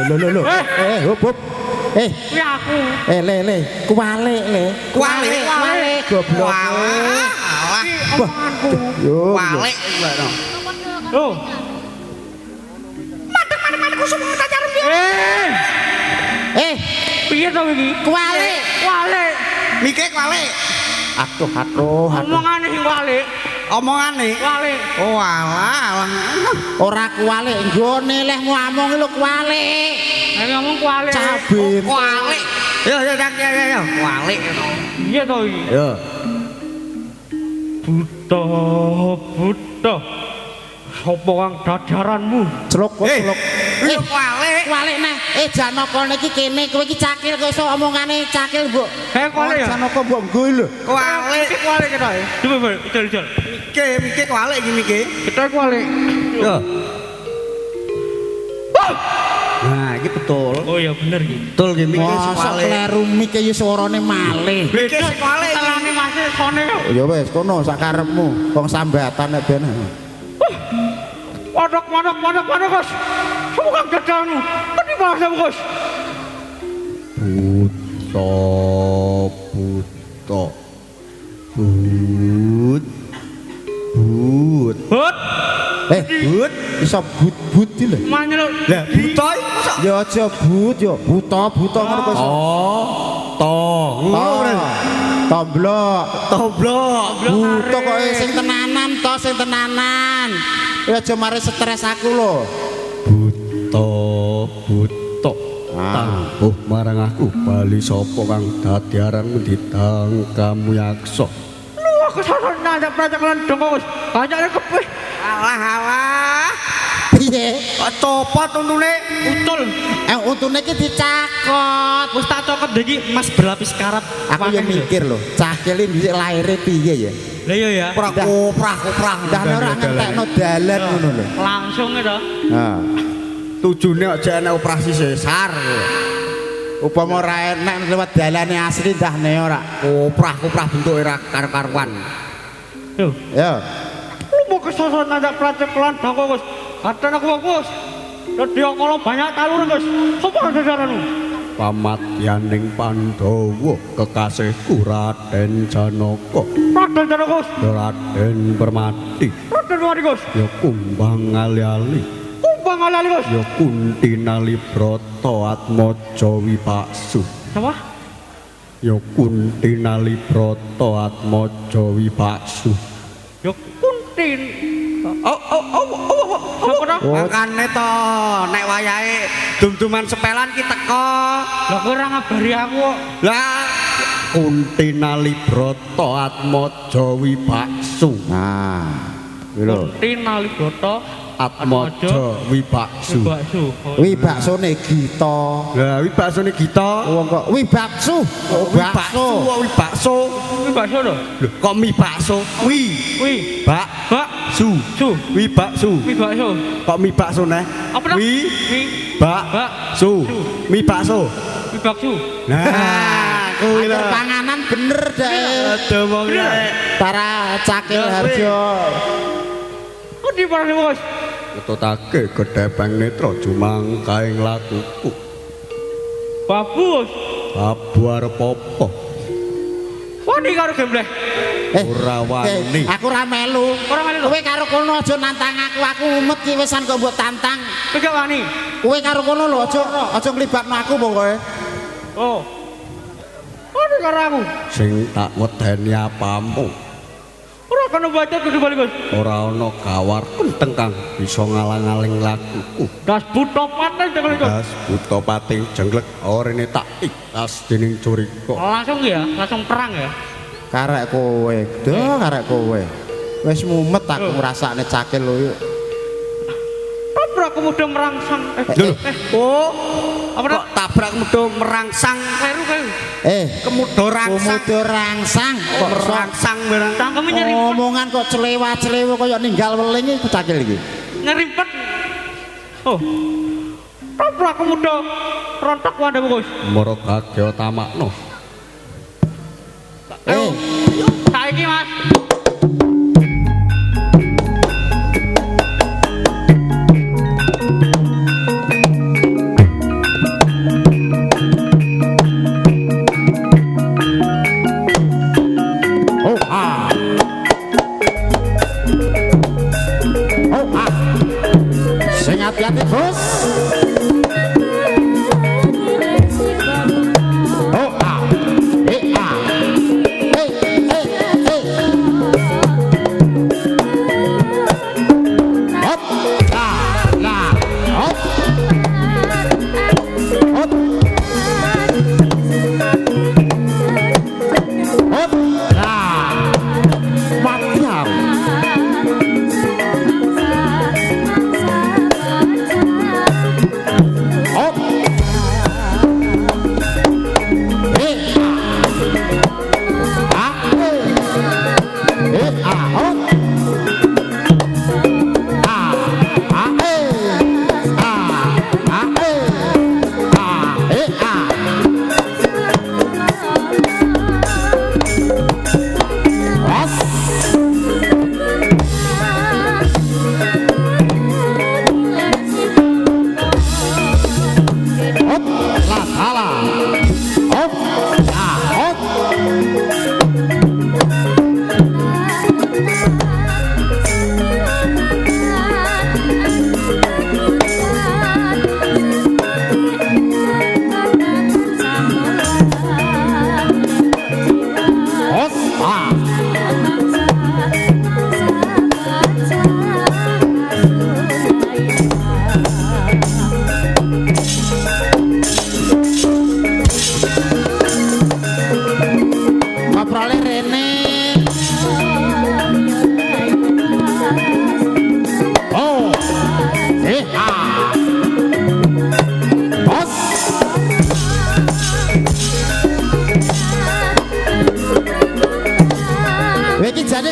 Lho. Hop. Kuwi aku. Le. Kuwalik le. Kuwalik. Goblok. Omonganku. Walik ngono. Loh. Mandek kusum tak jarum dia. Piye to iki? Kuwalik. Mikir walik. Aduh. Omongane sing walik. Omongane. Walik. Oh alah. Ora kuwalik, nggone lehmu among lho kuwalik. Nek ngomong walik. Cabin. Walik. Yo. Walik. Iya to iki. Yo. Buta. Sopo kang dadaranmu? Celuk. Lu walik. Kuwalik neh. Janaka niki kene kowe iki cakil kok iso omongane cakil, Mbok. Kuwalik ya. Janaka mbok nggo lho. Walik. Kuwalik kita. Coba, ijol. Mikir walik iki mikir. Kita kuwalik. Yo. Nah, iki betul. Oh iya bener iki. Betul iki mikir Mosok walik. kleru mike ya suarane malih. Mikir walik. Telane masih sone. Ya wis kono sak karepmu. Wong sambatan nek ben. Padok, Gus. Kamu kang dadaranmu. Kedi bahasa Gus. Buto. Hut. But iso but iki lho. Manyel. Lah, buto iki mosok. Ya aja but yo. Buta ngono kok iso. Tomblok. Buta kok sing tenanan. Ya aja mari stres aku lho. Buto. Tangguh marang aku bali sapa kang dadi aranmu ditangkamu yaksa. Lu aku saran ndak pracakelan dong Gus. Banyaknya kepih. Alah. Piye? Kok copot untune? Utul. Untune iki dicakot. Wis tak cokot iki Mas berlapis karat. Aku yo mikir lho, cakil iki dhisik laire piye ya? Lah iya ya. Koprah. Dah ora ngentekno dalan ngono lho. Langsung to. Nah, Tujune aja ana operasi sesar. upama ora enek lewat dalane asli ndahne ora. Koprah bentuke ora karo-karuan. Yo. Ya. Lu mau kesosokan ndak pracakelan dong Gus. Kadang aku Gus. Dadi kala banyak talure Gus. Sopo dadaranmu? Pamatyaning Pandhawa kekasihku Raden Janaka. Raden Janaka Gus. Raden Permati. Raden Permati Gus. Ya kumbang ali-ali. Kumbang ali Gus. Ya Kuntinali Brata Atmaja Wipaksu. Apa? Ya Kuntinali Brata Atmaja Wipaksu. Ya kuntin. Makane to nek wayahe dum-duman sepelan ki teko. Lah kowe ora ngabari aku kok. Lah Kuntinali Brata Atmaja Wipaksu. Nah, kuwi lho. Tinali Goto Atmaja Wipaksu. bakso. Wi baksone Gita. Lah Wibaksone Gita. Wong kok wi bakso. Wibaksu, Wibakso. Kuwi bakso lho. Lho, kok mi bakso? Kuwi Bak, bakso. su, Wibaksu. Kuwi bakso. Kok mi bakso neh? Apa dah? Wi, Kuwi bakso. Mi bakso. kuwi bakso. Nah, kuwi lho. Atur panganan bener deh. Aduh wong rek. Para cakil harjo. Kok di parane Gus? Ketutake gedhepeng netra jumangkaing lakuku. Babus. Babu arep apa? Wani karo gembleh. Ora wani. Aku ora melu. Ora melu. Kowe karo kono aja nantang aku umet ki wisan kok mbok tantang. Kowe gak wani. Kowe karo kono lho aja nglibatno aku pokoke. Oh. Wani karo aku. Sing tak wedeni apamu. Ora kono baca kudu bali Gus. Ora ana gawar kenteng kang bisa ngalang-aling lakuku. Das buta paten jangan Gus. Das buta pating jenglek orene tak ikhlas dening Curika. Langsung ya, langsung perang ya. Karek kowe, karek kowe. Wis mumet aku ngrasakne cakil lho yuk. Tabrak kemudian merangsang. Oh, Apa kok tabrak mudho merangsang kleru kae. kemudo rangsang. Komodo rangsang kok Merangsang barang. Cangkeme nyeri omongan kok celewa-celewa kaya ninggal weling iki cakil iki. ngerimpet. Oh. Tabrak kemudian rontok wadah Gus. Mara gagya tamakno. Saiki Mas. hati-hati bos. Oh ah, ah, hop, lah, hop, hop, hop, lah, matiam. Hop,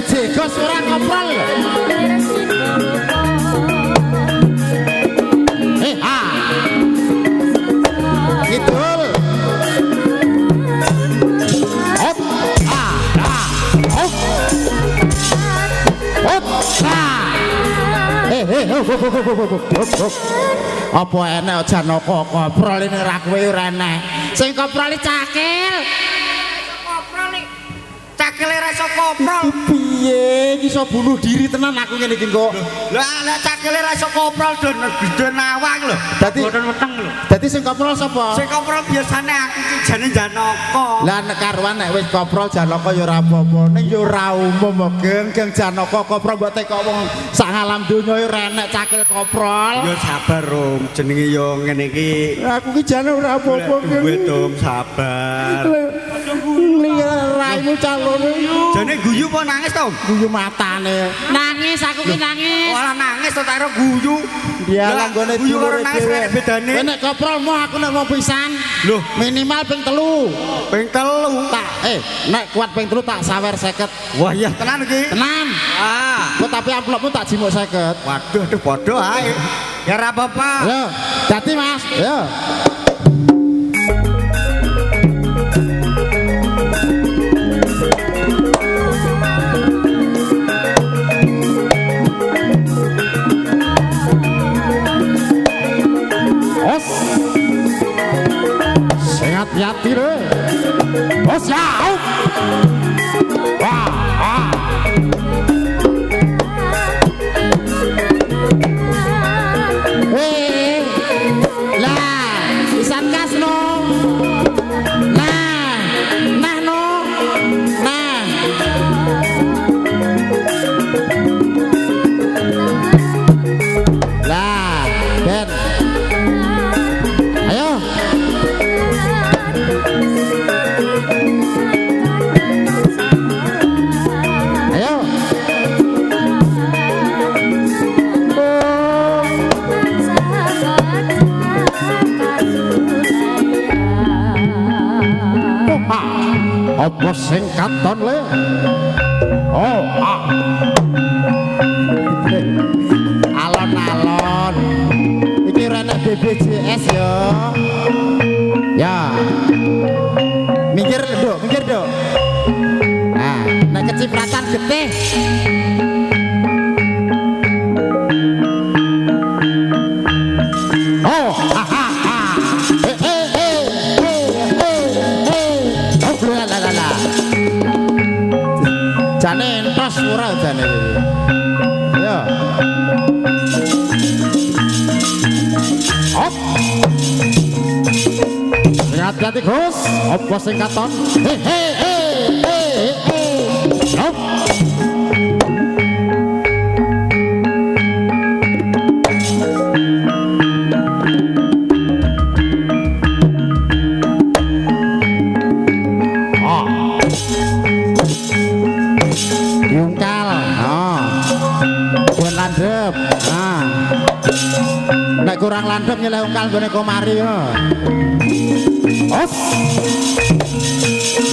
Jegos ora koprol. Kidul. Hop, hop. Hop, hop. Apa enek Janaka koprol ini ra kowe ora enek. Sing koprol cakil. Cakile rasa koprol. Piye iki iso bunuh diri tenan aku ngene iki kok. Lah cakile rasa koprol den awak lho. Dadi boten weteng lho. Dadi sing koprol sapa? Sing koprol biasane aku iki jane Janaka. Lah nek karuan nek wis koprol Janaka ya ora apa-apa. Ning ya ora umum geng Janaka koprol mbok teko wong sak alam donya ya ora enek cakil koprol. Ya sabar Rom, jenenge ya ngene iki. Aku ki jane ora apa-apa geng. Duwe Tom sabar. Raimu calone jane guyu apa nangis to? Guyu matane. Nangis aku ki nangis. Ora nangis to karo guyu. Dia langgone guyu karo nangis kene bedane. Nek koprol mau aku nek mau pisan. Lho, minimal ping 3. ping 3. Tak nek kuat ping 3 tak sawer 50. Wah iya tenan iki. Tenan. Kok tapi amplopmu tak jimuk 50. Waduh, aduh padha ae. Ya ora apa-apa. Yo, dadi Mas. Yo. Os. Hati-hati re. Os ya. Wah, wah. Lah, pisan gas no. Nah no. Nah. Lah, Ben. Ayo. Ayo. Apa sing katon le? Oh, alon-alon. Iki renek BBJS ya. Ya. Minggir, Dok. Nah, nek kecipratan getih. Oh, ha. Jane entos ora jane. Ya. hati-hati Gus apa sing katon Hop. Yungkal buat landep nek kurang landep nyeleh ungkal gone komari os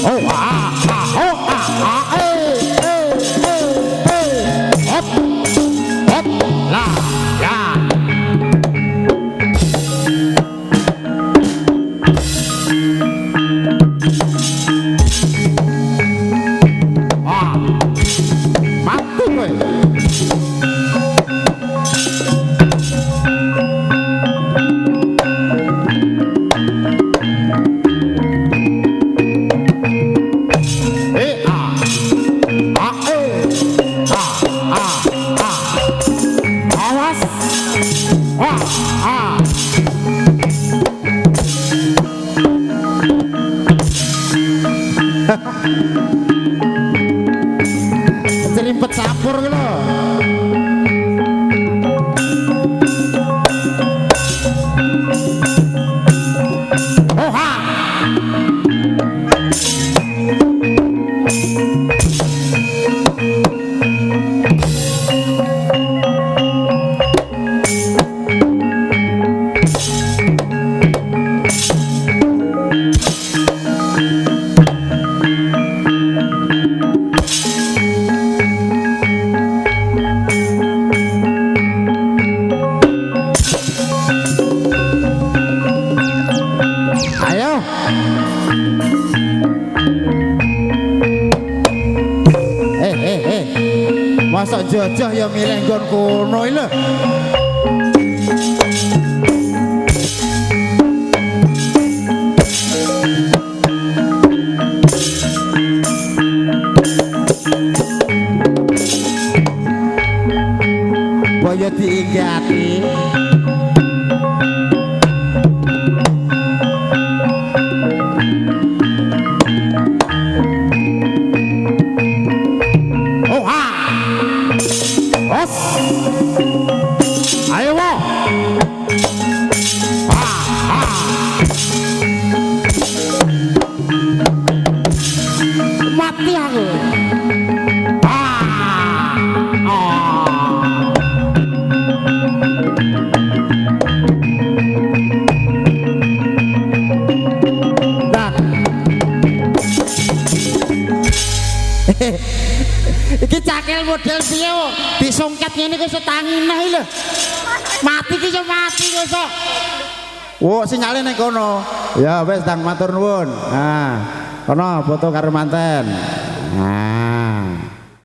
oh hop hop la ya mati kowe Serimpet sapur gitu loh. Oh ha. Masa jajah ya milih nggon kono lho. Boyo diinggati. Ayo wo. Mati aku. Iki cakil model piye kok disongket ngene kok setangi neh lho. Mati ki yo mati kok. Wo sinyale ning kono. Ya wis Dang matur nuwun. Nah, kono foto karo manten. Nah